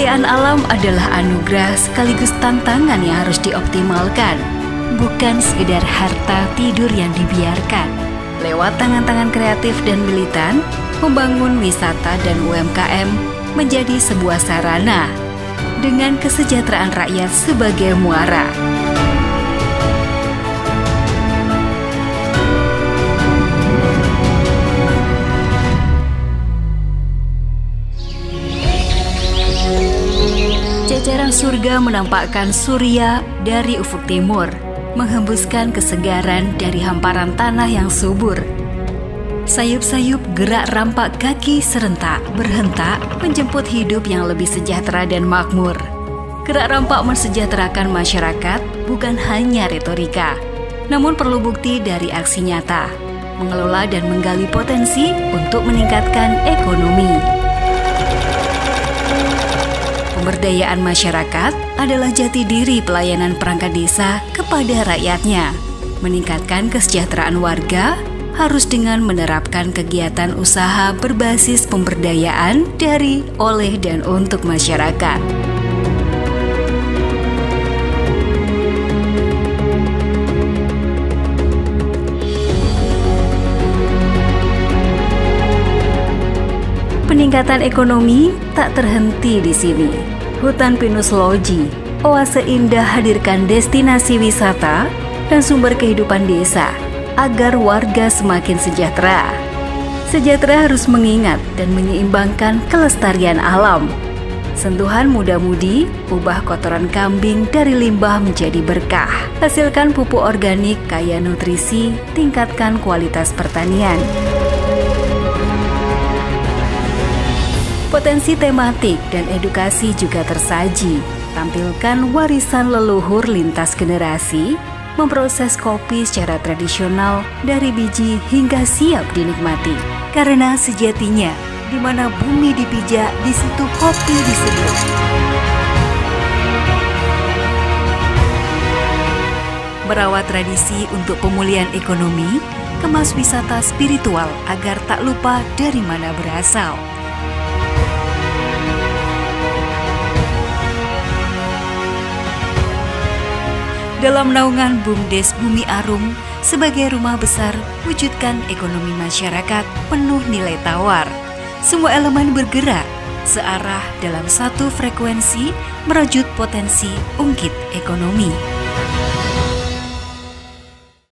Kekayaan alam adalah anugerah sekaligus tantangan yang harus dioptimalkan, bukan sekedar harta tidur yang dibiarkan. Lewat tangan-tangan kreatif dan militan, membangun wisata dan UMKM menjadi sebuah sarana dengan kesejahteraan rakyat sebagai muara. Jajaran surga menampakkan surya dari ufuk timur, menghembuskan kesegaran dari hamparan tanah yang subur. Sayup-sayup gerak rampak kaki serentak berhentak menjemput hidup yang lebih sejahtera dan makmur. Gerak rampak mensejahterakan masyarakat bukan hanya retorika, namun perlu bukti dari aksi nyata, mengelola dan menggali potensi untuk meningkatkan ekonomi. Pemberdayaan masyarakat adalah jati diri pelayanan perangkat desa kepada rakyatnya. Meningkatkan kesejahteraan warga harus dengan menerapkan kegiatan usaha berbasis pemberdayaan dari, oleh, dan untuk masyarakat. Peningkatan ekonomi tak terhenti di sini. Hutan Pinus Loji, oase indah hadirkan destinasi wisata dan sumber kehidupan desa agar warga semakin sejahtera. Sejahtera harus mengingat dan menyeimbangkan kelestarian alam. Sentuhan muda-mudi, ubah kotoran kambing dari limbah menjadi berkah. Hasilkan pupuk organik kaya nutrisi, tingkatkan kualitas pertanian. Potensi tematik dan edukasi juga tersaji. Tampilkan warisan leluhur lintas generasi, memproses kopi secara tradisional dari biji hingga siap dinikmati. Karena sejatinya, di mana bumi dipijak, di situ kopi diseduh. Merawat tradisi untuk pemulihan ekonomi, kemas wisata spiritual agar tak lupa dari mana berasal. Dalam naungan BUMDes Bumi Arum sebagai rumah besar, wujudkan ekonomi masyarakat penuh nilai tawar. Semua elemen bergerak searah dalam satu frekuensi, merajut potensi ungkit ekonomi.